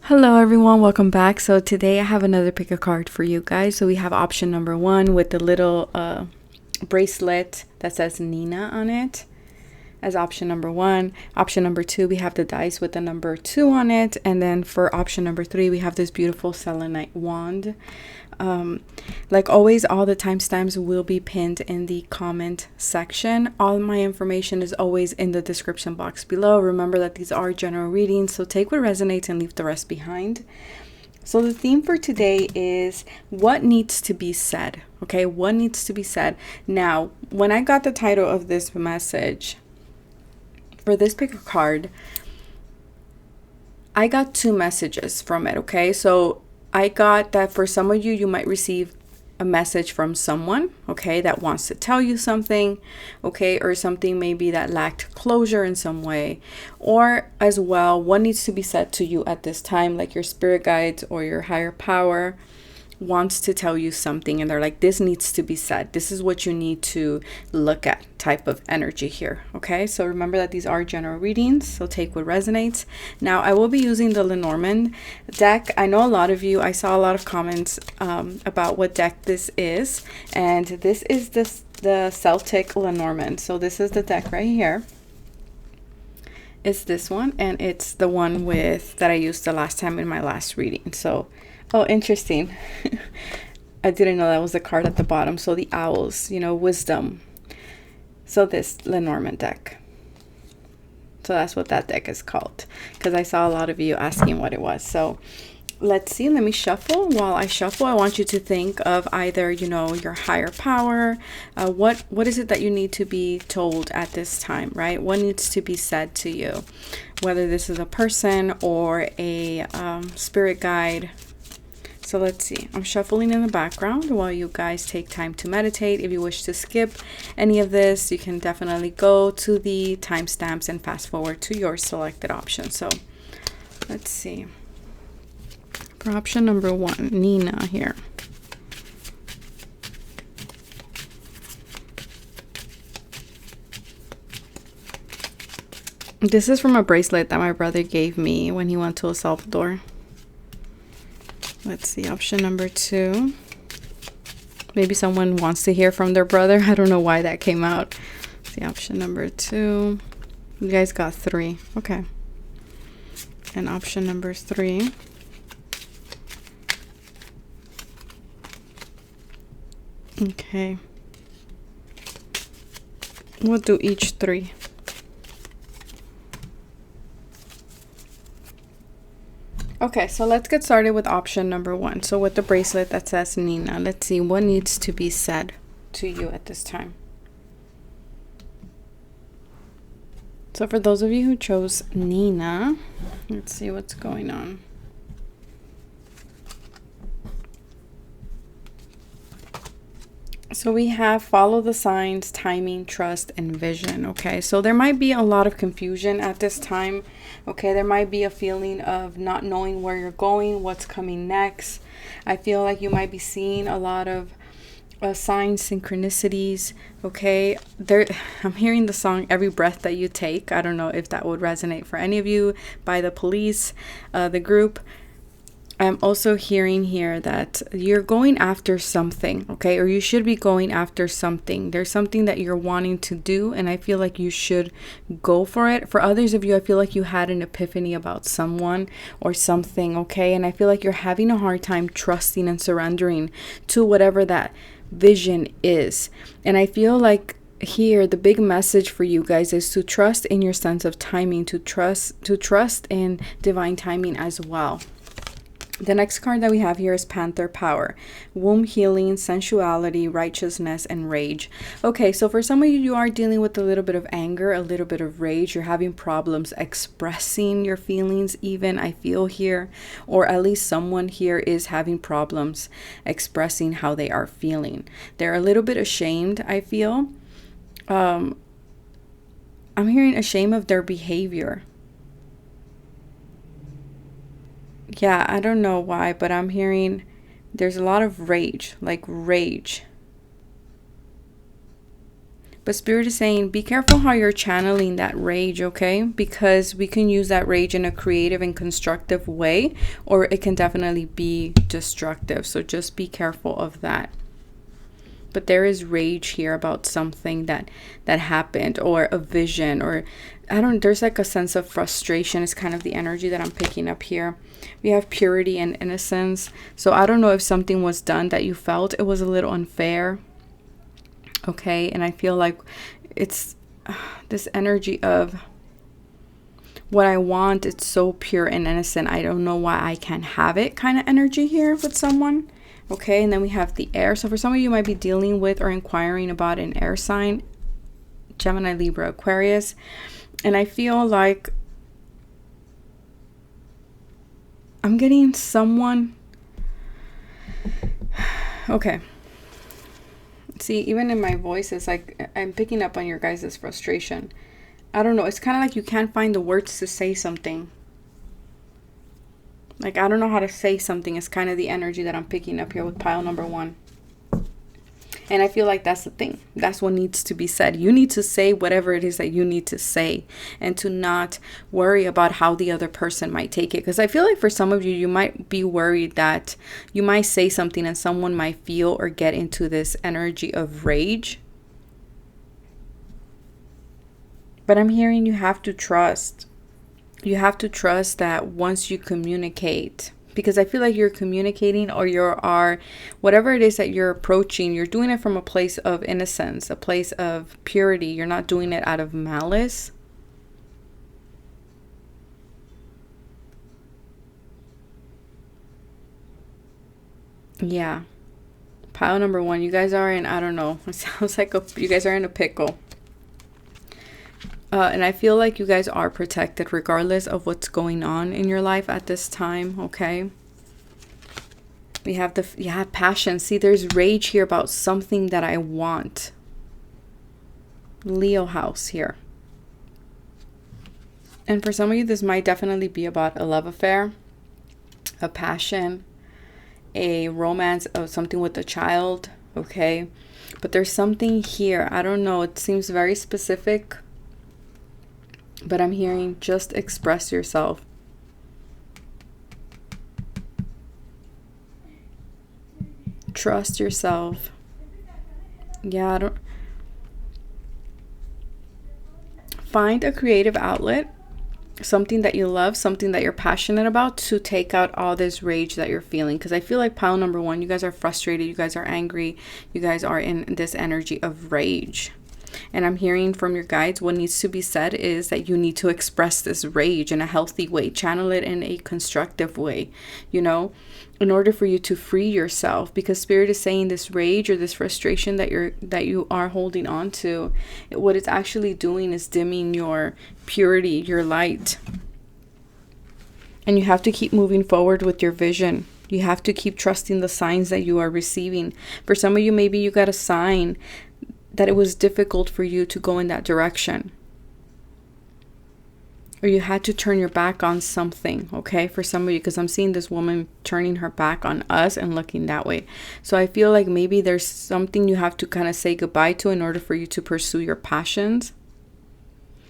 Hello everyone, welcome back. So today I have another pick a card for you guys. So we have option number 1 with the little bracelet that says Nina on it as option number 1. Option number 2, we have the dice with the number 2 on it. And then for option number 3, we have this beautiful selenite wand. Like always, all the timestamps will be pinned in the comment section. All my information is always in the description box below. Remember that these are general readings, so take what resonates and leave the rest behind. So the theme for today is what needs to be said. Okay, what needs to be said. Now, when I got the title of this message for this pick a card, I got 2 messages from it. Okay, so I got that for some of you, you might receive a message from someone, okay, that wants to tell you something, okay, or something maybe that lacked closure in some way, or as well, what needs to be said to you at this time, like your spirit guides or your higher power wants to tell you something and they're like, this needs to be said, this is what you need to look at type of energy here. Okay, so remember that these are general readings, so take what resonates. Now I will be using the Lenormand deck. I know a lot of you, I saw a lot of comments about what deck this is, and this is the Celtic Lenormand. So this is the deck right here. It's this one, and it's the one with that I used the last time in my last reading. So oh, interesting. I didn't know that was the card at the bottom. So the owls, you know, wisdom. So this Lenormand deck. So that's what that deck is called, because I saw a lot of you asking what it was. So let's see. Let me shuffle. While I shuffle, I want you to think of either, you know, your higher power. What is it that you need to be told at this time, right? What needs to be said to you? Whether this is a person or a spirit guide. So let's see. I'm shuffling in the background while you guys take time to meditate. If you wish to skip any of this, you can definitely go to the timestamps and fast forward to your selected option. So let's see. For option number 1, Nina here. This is from a bracelet that my brother gave me when he went to El Salvador. Let's see, option number 2. Maybe someone wants to hear from their brother. I don't know why that came out. Let's see, option number 2. You guys got 3. Okay. And option number 3. Okay. We'll do each 3. Okay, so let's get started with option number 1. So with the bracelet that says Nina, let's see what needs to be said to you at this time. So for those of you who chose Nina, let's see what's going on. So we have follow the signs, timing, trust, and vision. Okay, so there might be a lot of confusion at this time. Okay, there might be a feeling of not knowing where you're going, what's coming next. I feel like you might be seeing a lot of signs, synchronicities. Okay, I'm hearing the song Every Breath That You Take. I don't know if that would resonate for any of you, by the Police, the group. I'm also hearing here that you're going after something, okay? Or you should be going after something. There's something that you're wanting to do, and I feel like you should go for it. For others of you, I feel like you had an epiphany about someone or something, okay? And I feel like you're having a hard time trusting and surrendering to whatever that vision is. And I feel like here the big message for you guys is to trust in your sense of timing, to trust in divine timing as well. The next card that we have here is Panther Power, womb healing, sensuality, righteousness, and rage. Okay, so for some of you, you are dealing with a little bit of anger, a little bit of rage. You're having problems expressing your feelings even, I feel here, or at least someone here is having problems expressing how they are feeling. They're a little bit ashamed, I feel. I'm hearing ashamed of their behavior. Yeah, I don't know why, but I'm hearing there's a lot of rage, like rage. But Spirit is saying, be careful how you're channeling that rage, okay? Because we can use that rage in a creative and constructive way, or it can definitely be destructive. So just be careful of that. But there is rage here about something that happened, or a vision, or there's like a sense of frustration. It's kind of the energy that I'm picking up here. We have purity and innocence. So I don't know if something was done that you felt it was a little unfair. Okay, and I feel like it's this energy of what I want. It's so pure and innocent. I don't know why I can't have it kind of energy here with someone. Okay, and then we have the air. So for some of you might be dealing with or inquiring about an air sign, Gemini, Libra, Aquarius. And I feel like I'm getting someone. Okay. See, even in my voice, it's like I'm picking up on your guys' frustration. I don't know. It's kind of like you can't find the words to say something. Like, I don't know how to say something. It's kind of the energy that I'm picking up here with pile number 1. And I feel like that's the thing. That's what needs to be said. You need to say whatever it is that you need to say, and to not worry about how the other person might take it. Because I feel like for some of you, you might be worried that you might say something and someone might feel or get into this energy of rage. But I'm hearing you have to trust. You have to trust that once you communicate, because I feel like you're communicating, or whatever it is that you're approaching, you're doing it from a place of innocence, a place of purity. You're not doing it out of malice. Yeah. Pile number 1, you guys are in, I don't know, it sounds like you guys are in a pickle. And I feel like you guys are protected regardless of what's going on in your life at this time, okay? We have passion. See, there's rage here about something that I want. Leo house here. And for some of you, this might definitely be about a love affair, a passion, a romance, of something with a child, okay? But there's something here. I don't know. It seems very specific. But I'm hearing just express yourself. Trust yourself. Yeah, find a creative outlet, something that you love, something that you're passionate about, to take out all this rage that you're feeling. Because I feel like pile number 1, you guys are frustrated, you guys are angry, you guys are in this energy of rage. And I'm hearing from your guides, what needs to be said is that you need to express this rage in a healthy way, channel it in a constructive way, in order for you to free yourself. Because Spirit is saying this rage or this frustration that you are holding on to, what it's actually doing is dimming your purity, your light. And you have to keep moving forward with your vision. You have to keep trusting the signs that you are receiving. For some of you, maybe you got a sign that it was difficult for you to go in that direction, or you had to turn your back on something, okay? For some of you, because I'm seeing this woman turning her back on us and looking that way. So I feel like maybe there's something you have to kind of say goodbye to in order for you to pursue your passions.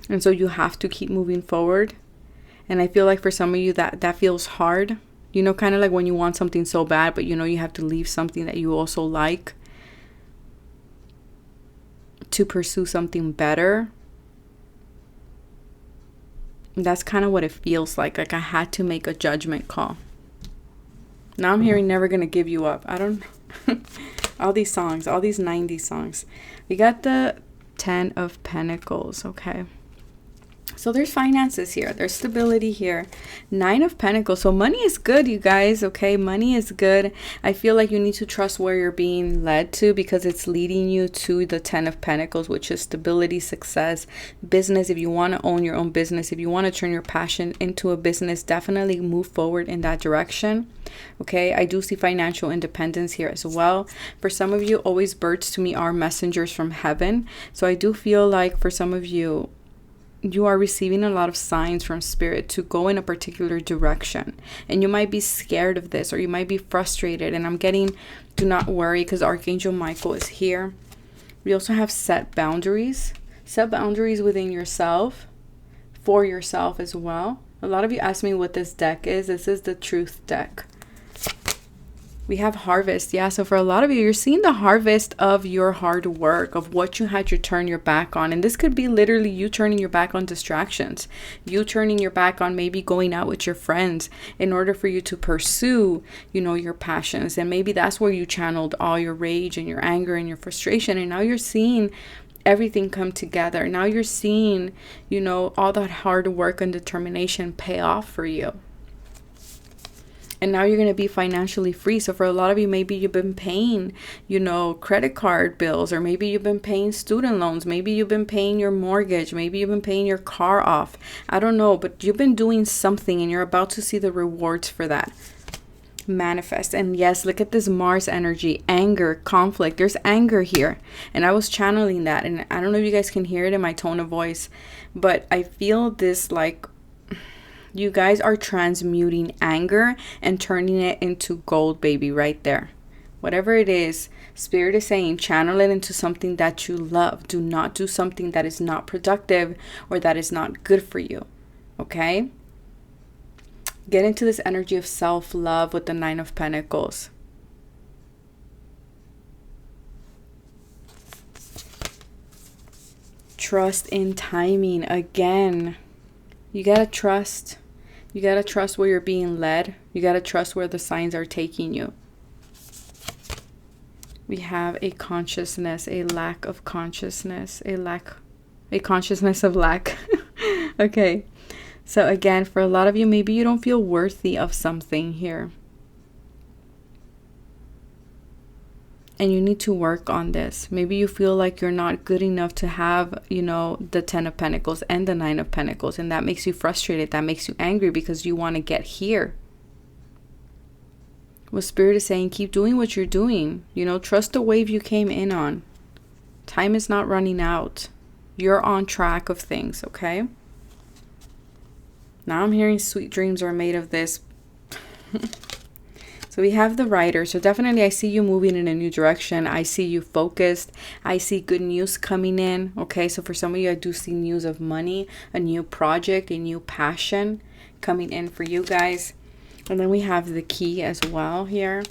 And so you have to keep moving forward. And I feel like for some of you that feels hard, kind of like when you want something so bad, but you have to leave something that you also like to pursue something better. That's kind of what it feels like I had to make a judgment call. Now I'm hearing never gonna give you up. I don't all these songs, all these 90s songs. We got the 10 of Pentacles, okay? So there's finances here. There's stability here. 9 of Pentacles. So money is good, you guys, okay? Money is good. I feel like you need to trust where you're being led to, because it's leading you to the 10 of Pentacles, which is stability, success, business. If you want to own your own business, if you want to turn your passion into a business, definitely move forward in that direction, okay? I do see financial independence here as well. For some of you, always birds to me are messengers from heaven. So I do feel like for some of you, you are receiving a lot of signs from Spirit to go in a particular direction. And you might be scared of this, or you might be frustrated. And I'm getting, do not worry, because Archangel Michael is here. We also have set boundaries. Set boundaries within yourself, for yourself as well. A lot of you ask me what this deck is. This is the Truth deck. We have harvest. Yeah, so for a lot of you, you're seeing the harvest of your hard work, of what you had to turn your back on. And this could be literally you turning your back on distractions, you turning your back on maybe going out with your friends in order for you to pursue, you know, your passions. And maybe that's where you channeled all your rage and your anger and your frustration. And now you're seeing everything come together. Now you're seeing, you know, all that hard work and determination pay off for you. And now you're going to be financially free. So for a lot of you, maybe you've been paying, you know, credit card bills, or maybe you've been paying student loans. Maybe you've been paying your mortgage. Maybe you've been paying your car off. I don't know, but you've been doing something and you're about to see the rewards for that. Manifest. And yes, look at this Mars energy, anger, conflict. There's anger here. And I was channeling that. And I don't know if you guys can hear it in my tone of voice, but I feel this like, you guys are transmuting anger and turning it into gold, baby, right there. Whatever it is, Spirit is saying, channel it into something that you love. Do not do something that is not productive or that is not good for you. Okay? Get into this energy of self-love with the Nine of Pentacles. Trust in timing again. You gotta trust. You got to trust where you're being led. You got to trust where the signs are taking you. We have a consciousness, a lack of consciousness, a consciousness of lack. Okay. So again, for a lot of you, maybe you don't feel worthy of something here. And you need to work on this. Maybe you feel like you're not good enough to have, you know, the 10 of Pentacles and the 9 of Pentacles. And that makes you frustrated. That makes you angry because you want to get here. What Spirit is saying, keep doing what you're doing. You know, trust the wave you came in on. Time is not running out. You're on track of things, okay? Now I'm hearing sweet dreams are made of this. So we have the Rider. So definitely I see you moving in a new direction. I see you focused. I see good news coming in. Okay, so for some of you, I do see news of money, a new project, a new passion coming in for you guys. And then we have the Key as well here.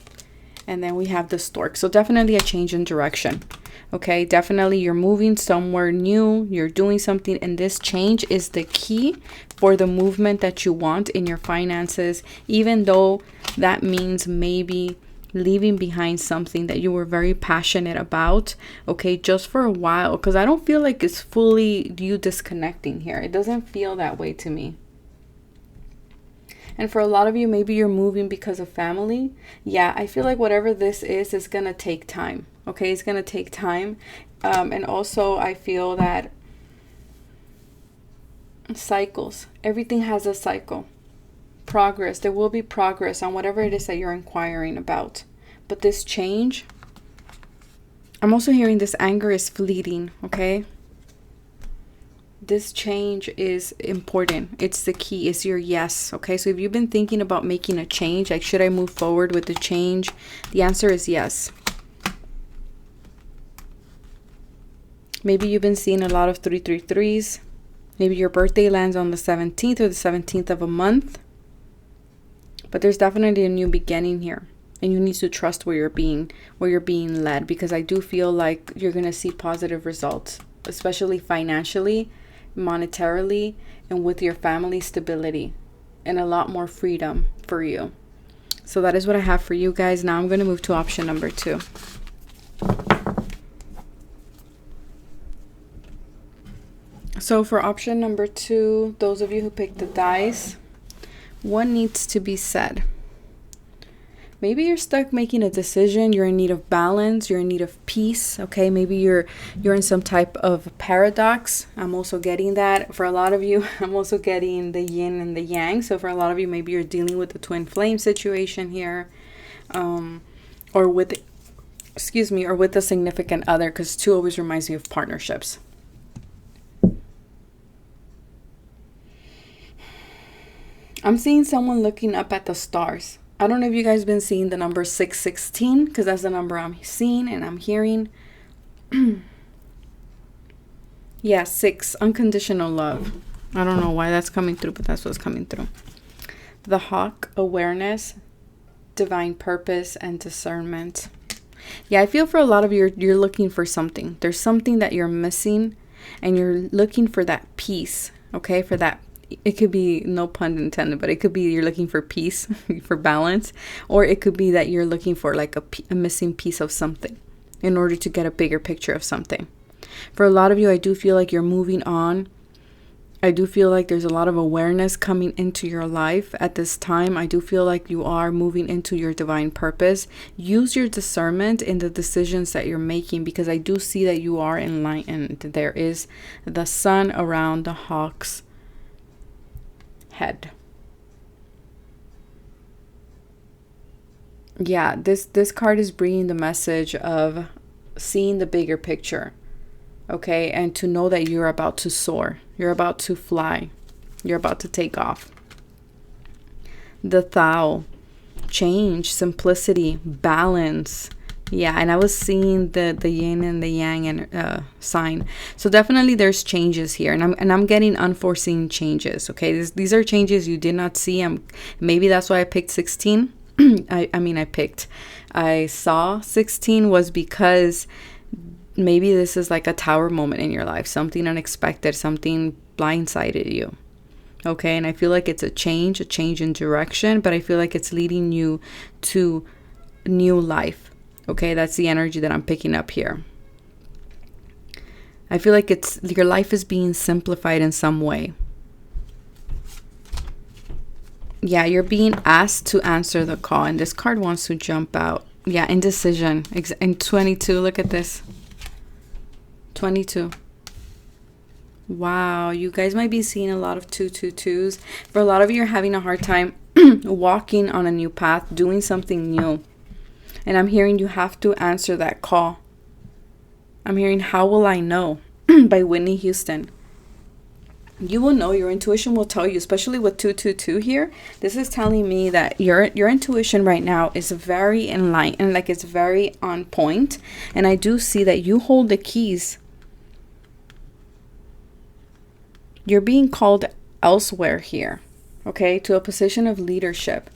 And then we have the Stork. So definitely a change in direction. Okay, definitely you're moving somewhere new. You're doing something. And this change is the key for the movement that you want in your finances. Even though that means maybe leaving behind something that you were very passionate about. Okay, just for a while. Because I don't feel like it's fully you disconnecting here. It doesn't feel that way to me. And for a lot of you, maybe you're moving because of family. Yeah, I feel like whatever this is going to take time. Okay, it's going to take time. And also, I feel that cycles. Everything has a cycle. Progress. There will be progress on whatever it is that you're inquiring about. But this change, I'm also hearing this anger is fleeting. Okay. This change is important. It's the key. It's your yes. Okay, so if you've been thinking about making a change, like should I move forward with the change? The answer is yes. Maybe you've been seeing a lot of 333s. Maybe your birthday lands on the 17th or the 17th of a month. But there's definitely a new beginning here. And you need to trust where you're being led. Because I do feel like you're going to see positive results. Especially financially, monetarily, and with your family stability. And a lot more freedom for you. So that is what I have for you guys. Now I'm going to move to option number 2. So for option number 2, those of you who picked the dice, what needs to be said? Maybe you're stuck making a decision. You're in need of balance. You're in need of peace. Okay, maybe you're in some type of paradox. I'm also getting that. For a lot of you, I'm also getting the yin and the yang. So for a lot of you, maybe you're dealing with the twin flame situation here, or with a significant other, because 2 always reminds me of partnerships. I'm seeing someone looking up at the stars. I don't know if you guys have been seeing the number 616, because that's the number I'm seeing and I'm hearing. Yeah, 6, unconditional love. I don't know why that's coming through, but that's what's coming through. The hawk, awareness, divine purpose, and discernment. Yeah, I feel for a lot of you, you're looking for something. There's something that you're missing, and you're looking for that peace, okay? For that, it could be, no pun intended, but it could be you're looking for peace, for balance, or it could be that you're looking for like a missing piece of something in order to get a bigger picture of something. For a lot of you, I do feel like you're moving on. I do feel like there's a lot of awareness coming into your life at this time. I do feel like you are moving into your divine purpose. Use your discernment in the decisions that you're making, because I do see that you are enlightened. There is the sun around the hawk's head. Yeah, this card is bringing the message of seeing the bigger picture. Okay, and to know that you're about to soar. You're about to fly. You're about to take off. The Thou, change, simplicity, balance. Yeah, and I was seeing the yin and the yang sign. So definitely there's changes here, and I'm getting unforeseen changes. Okay, these are changes you did not see. Maybe that's why I picked 16. I saw 16 was because maybe this is like a tower moment in your life, something unexpected, something blindsided you. Okay, and I feel like it's a change in direction, but I feel like it's leading you to new life. Okay, that's the energy that I'm picking up here. I feel like your life is being simplified in some way. Yeah, you're being asked to answer the call, and this card wants to jump out. Yeah, indecision. And 22, look at this. 22. Wow, you guys might be seeing a lot of 222s. For a lot of you, you're having a hard time walking on a new path, doing something new. And I'm hearing you have to answer that call. I'm hearing How Will I Know by Whitney Houston. You will know, your intuition will tell you, especially with 222 here. This is telling me that your intuition right now is very enlightened, like it's very on point. And I do see that you hold the keys. You're being called elsewhere here, okay, to a position of leadership.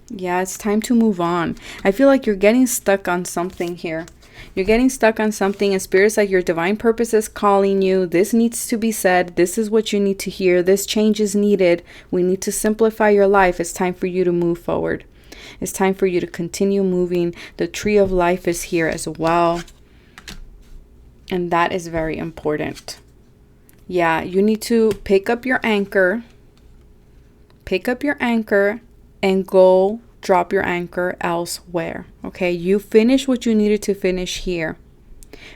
Yeah, it's time to move on. I feel like you're getting stuck on something here. You're getting stuck on something, and Spirit's like your divine purpose is calling you. This needs to be said. This is what you need to hear. This change is needed. We need to simplify your life. It's time for you to move forward. It's time for you to continue moving. The tree of life is here as well. And that is very important. Yeah, you need to pick up your anchor. Pick up your anchor and go drop your anchor elsewhere. Okay, you finish what you needed to finish here.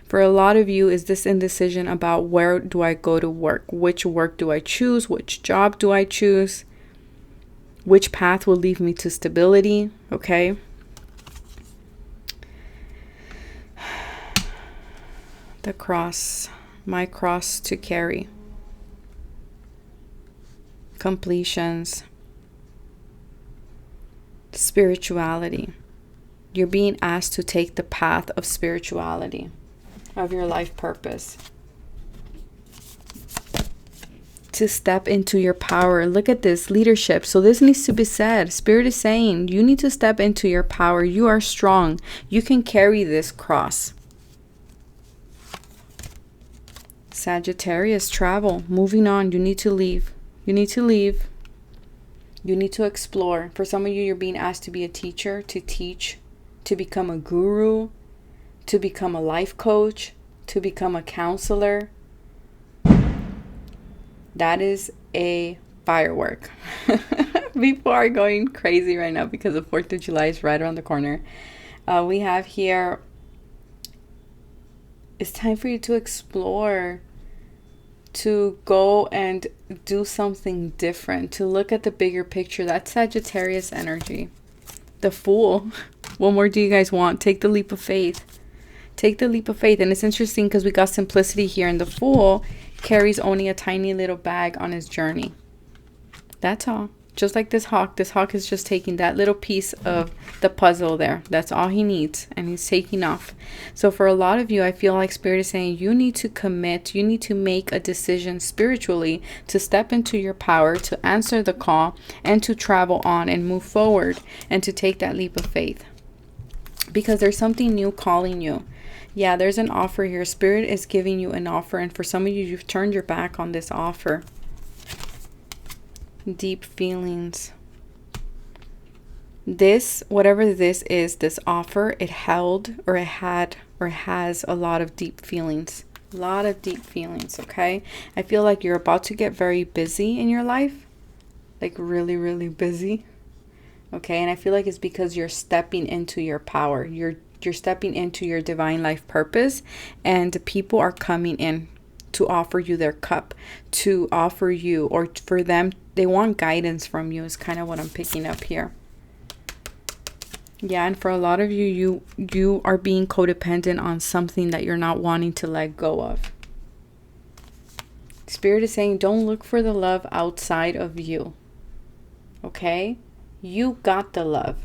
For a lot of you, is this indecision about where do I go to work? Which work do I choose? Which job do I choose? Which path will lead me to stability? Okay. The cross, my cross to carry. Completions. Spirituality. You're being asked to take the path of spirituality, of your life purpose, to step into your power. Look at this, leadership. So this needs to be said. Spirit is saying you need to step into your power. You are strong. You can carry this cross. Sagittarius, travel, moving on. You need to leave. You need to leave. You need to explore. For some of you, you're being asked to be a teacher, to teach, to become a guru, to become a life coach, to become a counselor. That is a firework. People are going crazy right now because the 4th of July is right around the corner. We have here, it's time for you to explore, to go and do something different, to look at the bigger picture. That's Sagittarius energy. The Fool. What more do you guys want? Take the leap of faith. Take the leap of faith. And it's interesting because we got simplicity here, and the Fool carries only a tiny little bag on his journey. That's all. Just like this hawk is just taking that little piece of the puzzle there. That's all he needs, and he's taking off. So for a lot of you, I feel like Spirit is saying you need to commit, you need to make a decision spiritually to step into your power, to answer the call, and to travel on and move forward, and to take that leap of faith. Because there's something new calling you. Yeah, there's an offer here. Spirit is giving you an offer, and for some of you, you've turned your back on this offer. Deep feelings. This, whatever this is, this offer, it held or it had or has a lot of deep feelings. A lot of deep feelings, okay? I feel like you're about to get very busy in your life. Like really, really busy. Okay, and I feel like it's because you're stepping into your power. You're stepping into your divine life purpose, and people are coming in to offer you their cup, to offer you, or for them, they want guidance from you is kind of what I'm picking up here. Yeah, and for a lot of you, you are being codependent on something that you're not wanting to let go of. Spirit is saying, don't look for the love outside of you. Okay? You got the love.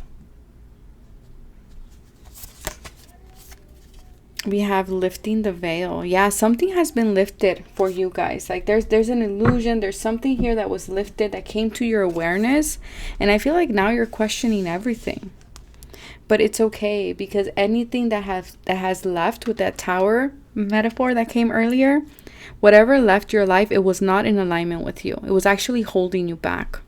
We have lifting the veil. Yeah, something has been lifted for you guys. Like there's an illusion. There's something here that was lifted, that came to your awareness. And I feel like now you're questioning everything. But it's okay, because anything that has left with that tower metaphor that came earlier, whatever left your life, it was not in alignment with you. It was actually holding you back.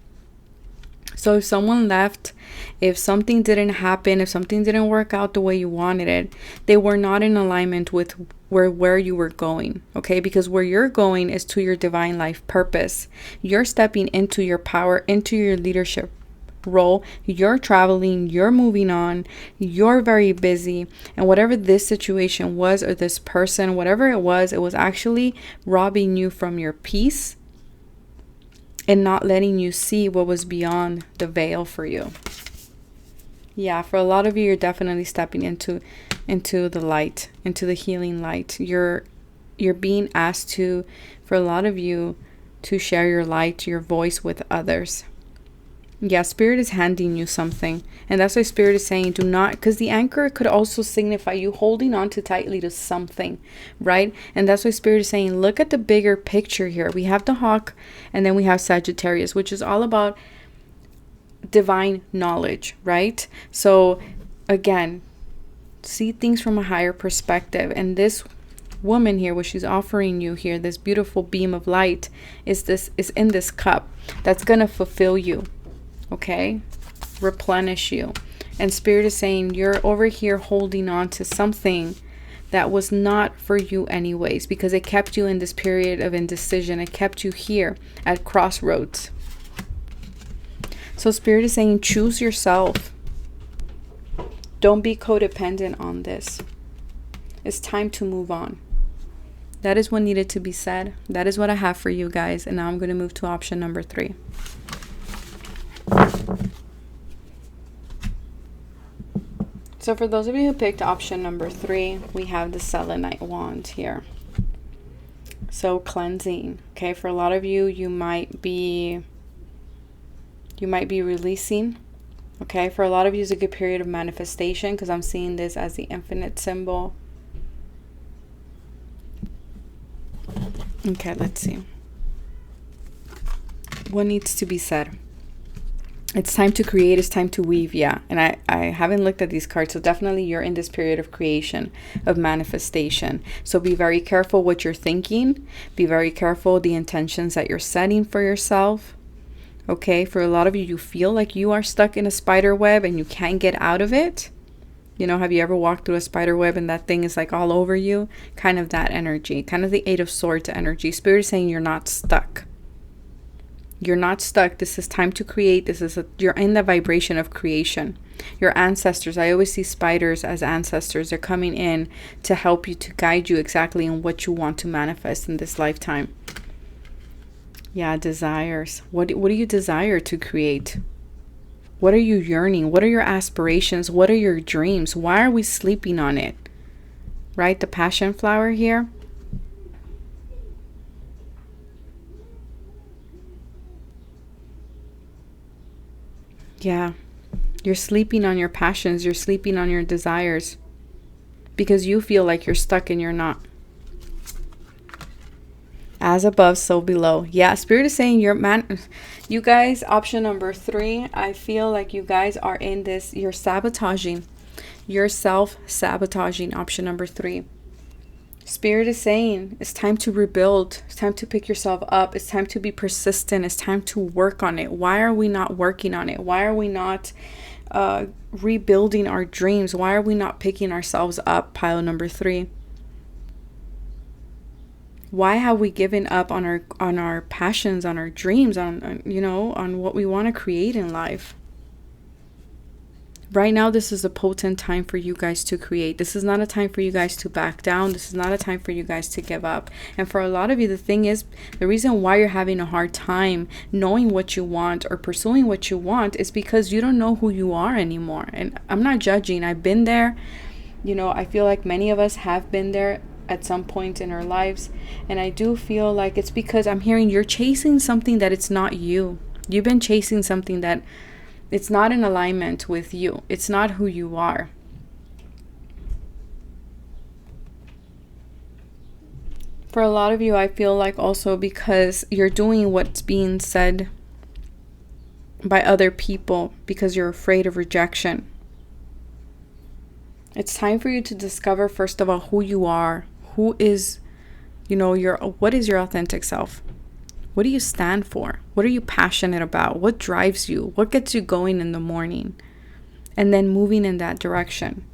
So if someone left, if something didn't happen, if something didn't work out the way you wanted it, they were not in alignment with where you were going, okay? Because where you're going is to your divine life purpose. You're stepping into your power, into your leadership role. You're traveling, you're moving on, you're very busy. And whatever this situation was, or this person, whatever it was actually robbing you from your peace and not letting you see what was beyond the veil for you. Yeah, for a lot of you, you're definitely stepping into the light, into the healing light. You're being asked to, for a lot of you, to share your light, your voice with others. Yeah, Spirit is handing you something. And that's why Spirit is saying do not, because the anchor could also signify you holding on too tightly to something, right? And that's why Spirit is saying look at the bigger picture here. We have the hawk, and then we have Sagittarius, which is all about divine knowledge, right? So again, see things from a higher perspective. And this woman here, what she's offering you here, this beautiful beam of light, is in this cup that's gonna fulfill you. Okay, replenish you. And Spirit is saying you're over here holding on to something that was not for you anyways, because it kept you in this period of indecision. It kept you here at crossroads. So Spirit is saying choose yourself. Don't be codependent on this. It's time to move on. That is what needed to be said. That is what I have for you guys. And now I'm going to move to option number 3. So for those of you who picked option number 3, we have the selenite wand here. So cleansing. Okay, for a lot of you, you might be releasing. Okay, for a lot of you, it's a good period of manifestation, because I'm seeing this as the infinite symbol. Okay, let's see. What needs to be said? It's time to create. It's time to weave. Yeah. And I haven't looked at these cards. So definitely you're in this period of creation, of manifestation. So be very careful what you're thinking. Be very careful the intentions that you're setting for yourself. Okay. For a lot of you, you feel like you are stuck in a spider web and you can't get out of it. You know, have you ever walked through a spider web and that thing is like all over you? Kind of that energy. Kind of the 8 of Swords energy. Spirit is saying you're not stuck. You're not stuck. This is time to create. You're in the vibration of creation. Your ancestors, I always see spiders as ancestors. They're coming in to help you, to guide you exactly in what you want to manifest in this lifetime. Yeah, desires. What do you desire to create? What are you yearning? What are your aspirations? What are your dreams? Why are we sleeping on it? Right? The passion flower here. Yeah. You're sleeping on your passions. You're sleeping on your desires because you feel like you're stuck and you're not. As above, so below. Yeah, Spirit is saying you guys, option number 3, I feel like you guys are in this, you're sabotaging. You're self-sabotaging, option number 3. Spirit is saying it's time to rebuild. It's time to pick yourself up. It's time to be persistent. It's time to work on it. Why are we not working on it? Why are we not rebuilding our dreams? Why are we not picking ourselves up? Pile number 3. Why have we given up on our passions, on our dreams, on what we want to create in life? Right now, this is a potent time for you guys to create. This is not a time for you guys to back down. This is not a time for you guys to give up. And for a lot of you, the thing is, the reason why you're having a hard time knowing what you want or pursuing what you want is because you don't know who you are anymore. And I'm not judging. I've been there. I feel like many of us have been there at some point in our lives. And I do feel like it's because I'm hearing you're chasing something that it's not you. You've been chasing something that it's not in alignment with you. It's not who you are. For a lot of you, I feel like also because you're doing what's being said by other people because you're afraid of rejection. It's time for you to discover, first of all, who you are. Who is, what is your authentic self? What do you stand for? What are you passionate about? What drives you? What gets you going in the morning? And then moving in that direction.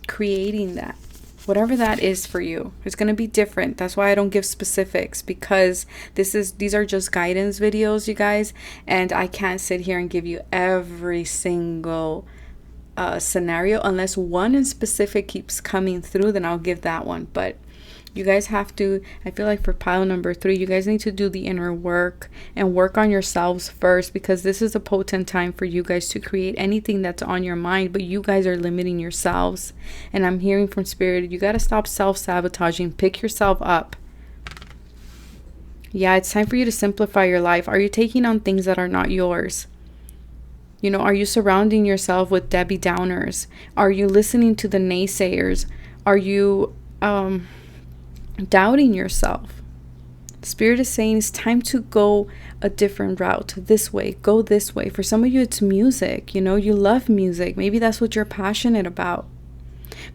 Creating that. Whatever that is for you. It's going to be different. That's why I don't give specifics, because these are just guidance videos, you guys. And I can't sit here and give you every single scenario. Unless one in specific keeps coming through, then I'll give that one. But you guys have to, I feel like for pile number 3, you guys need to do the inner work and work on yourselves first, because this is a potent time for you guys to create anything that's on your mind, but you guys are limiting yourselves. And I'm hearing from Spirit, you got to stop self-sabotaging. Pick yourself up. Yeah, it's time for you to simplify your life. Are you taking on things that are not yours? Are you surrounding yourself with Debbie Downers? Are you listening to the naysayers? Are you doubting yourself? Spirit is saying it's time to go a different route. This way. Go this way. For some of you, it's music. You love music. Maybe that's what you're passionate about.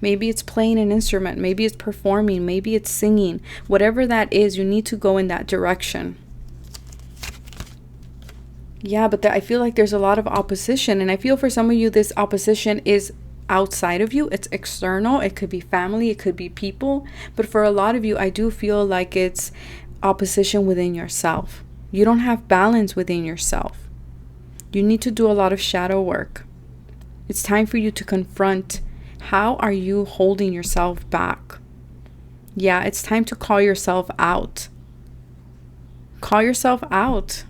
Maybe it's playing an instrument. Maybe it's performing. Maybe it's singing. Whatever that is, you need to go in that direction. Yeah, but I feel like there's a lot of opposition. And I feel for some of you, this opposition is outside of you. It's external. It could be family. It could be people. But for a lot of you, I do feel like it's opposition within yourself. You don't have balance within yourself. You need to do a lot of shadow work. It's time for you to confront, how are you holding yourself back? Yeah, it's time to call yourself out. Call yourself out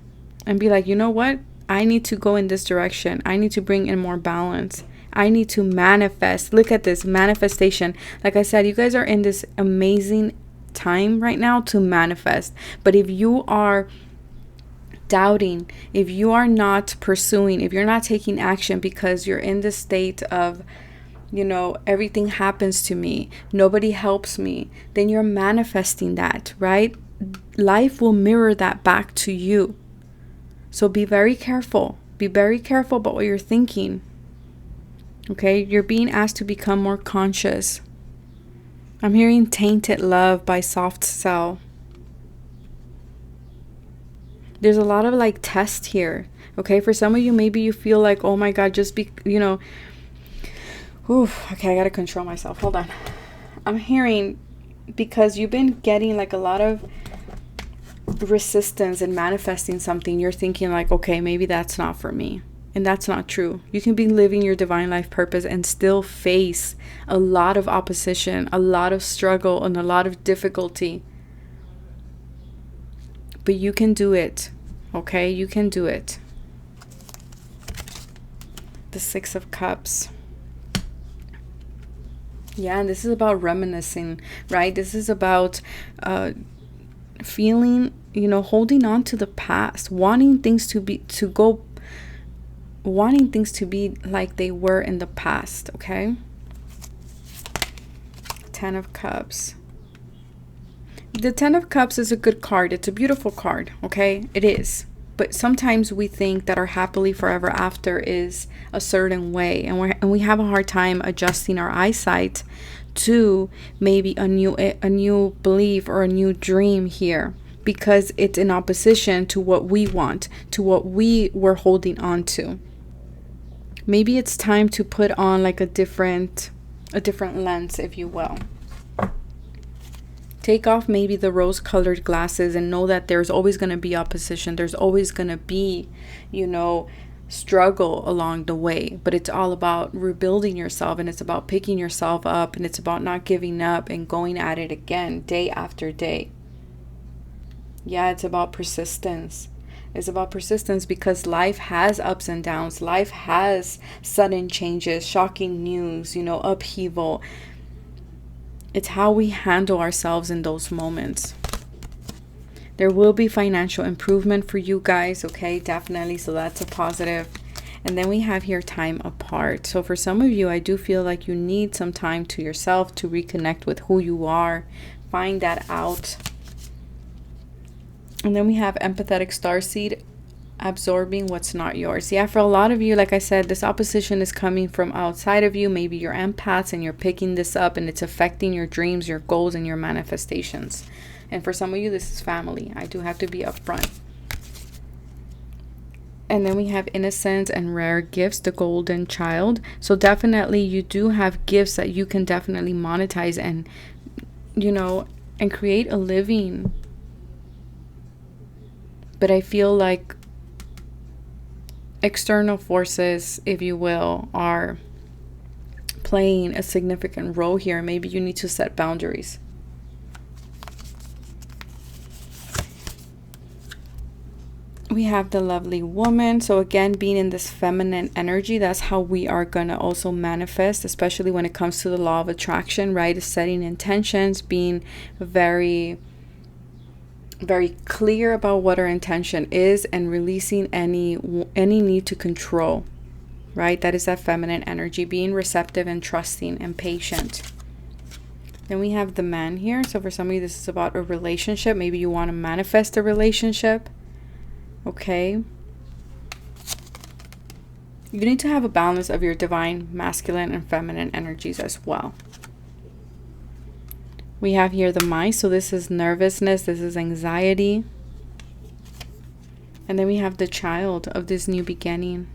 and be like, you know what? I need to go in this direction. I need to bring in more balance. I need to manifest. Look at this manifestation. Like I said, you guys are in this amazing time right now to manifest. But if you are doubting, if you are not pursuing, if you're not taking action because you're in this state of, everything happens to me, nobody helps me, then you're manifesting that, right? Life will mirror that back to you. So be very careful. Be very careful about what you're thinking. Okay, you're being asked to become more conscious. I'm hearing Tainted Love by Soft Cell. There's a lot of test here. Okay, for some of you, maybe you feel like, oh my God, just be, okay, I gotta control myself. Hold on. I'm hearing, because you've been getting a lot of resistance in manifesting something, you're thinking okay, maybe that's not for me. And that's not true. You can be living your divine life purpose and still face a lot of opposition, a lot of struggle, and a lot of difficulty. But you can do it. Okay? You can do it. The 6 of Cups. Yeah, and this is about reminiscing, right? This is about feeling, holding on to the past, wanting things to go wanting things to be like they were in the past, okay? Ten of Cups. The Ten of Cups is a good card. It's a beautiful card, okay? It is. But sometimes we think that our happily forever after is a certain way, and we have a hard time adjusting our eyesight to maybe a new belief or a new dream here, because it's in opposition to what we want, to what we were holding on to. Maybe it's time to put on like a different lens, if you will. Take off maybe the rose-colored glasses and know that there's always going to be opposition. There's always going to be, struggle along the way. But it's all about rebuilding yourself, and it's about picking yourself up, and it's about not giving up and going at it again day after day. Yeah, it's about persistence. It's about persistence because life has ups and downs. Life has sudden changes, shocking news, upheaval. It's how we handle ourselves in those moments. There will be financial improvement for you guys, okay? Definitely. So that's a positive. And then we have here time apart. So for some of you, I do feel like you need some time to yourself to reconnect with who you are. Find that out. And then we have empathetic starseed, absorbing what's not yours. Yeah, for a lot of you, like I said, this opposition is coming from outside of you. Maybe you're empaths and you're picking this up, and it's affecting your dreams, your goals, and your manifestations. And for some of you, this is family. I do have to be upfront. And then we have innocence and rare gifts, the golden child. So definitely you do have gifts that you can definitely monetize and, and create a living. But I feel like external forces, if you will, are playing a significant role here. Maybe you need to set boundaries. We have the lovely woman. So again, being in this feminine energy, that's how we are going to also manifest, especially when it comes to the law of attraction, right? Is setting intentions, being very clear about what our intention is, and releasing any need to control, right? That is that feminine energy, being receptive and trusting and patient. Then we have the man here. So for some of you, this is about a relationship. Maybe you want to manifest a relationship. Okay. You need to have a balance of your divine masculine and feminine energies as well. We have here the mice. So this is nervousness. This is anxiety. And then we have the child of this new beginning.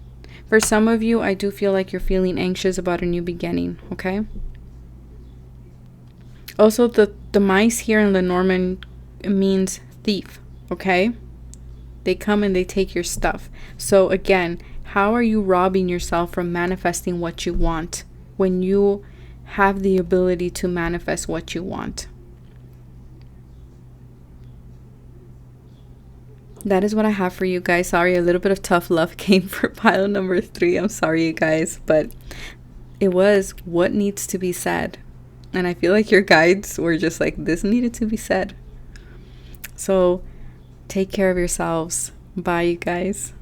For some of you, I do feel like you're feeling anxious about a new beginning. Okay. Also, the mice here in Lenormand means thief. Okay. They come and they take your stuff. So again, how are you robbing yourself from manifesting what you want when you have the ability to manifest what you want? That is what I have for you guys. Sorry, a little bit of tough love came for pile number 3. I'm sorry, you guys, but it was what needs to be said. And I feel like your guides were just like, this needed to be said. So take care of yourselves. Bye, you guys.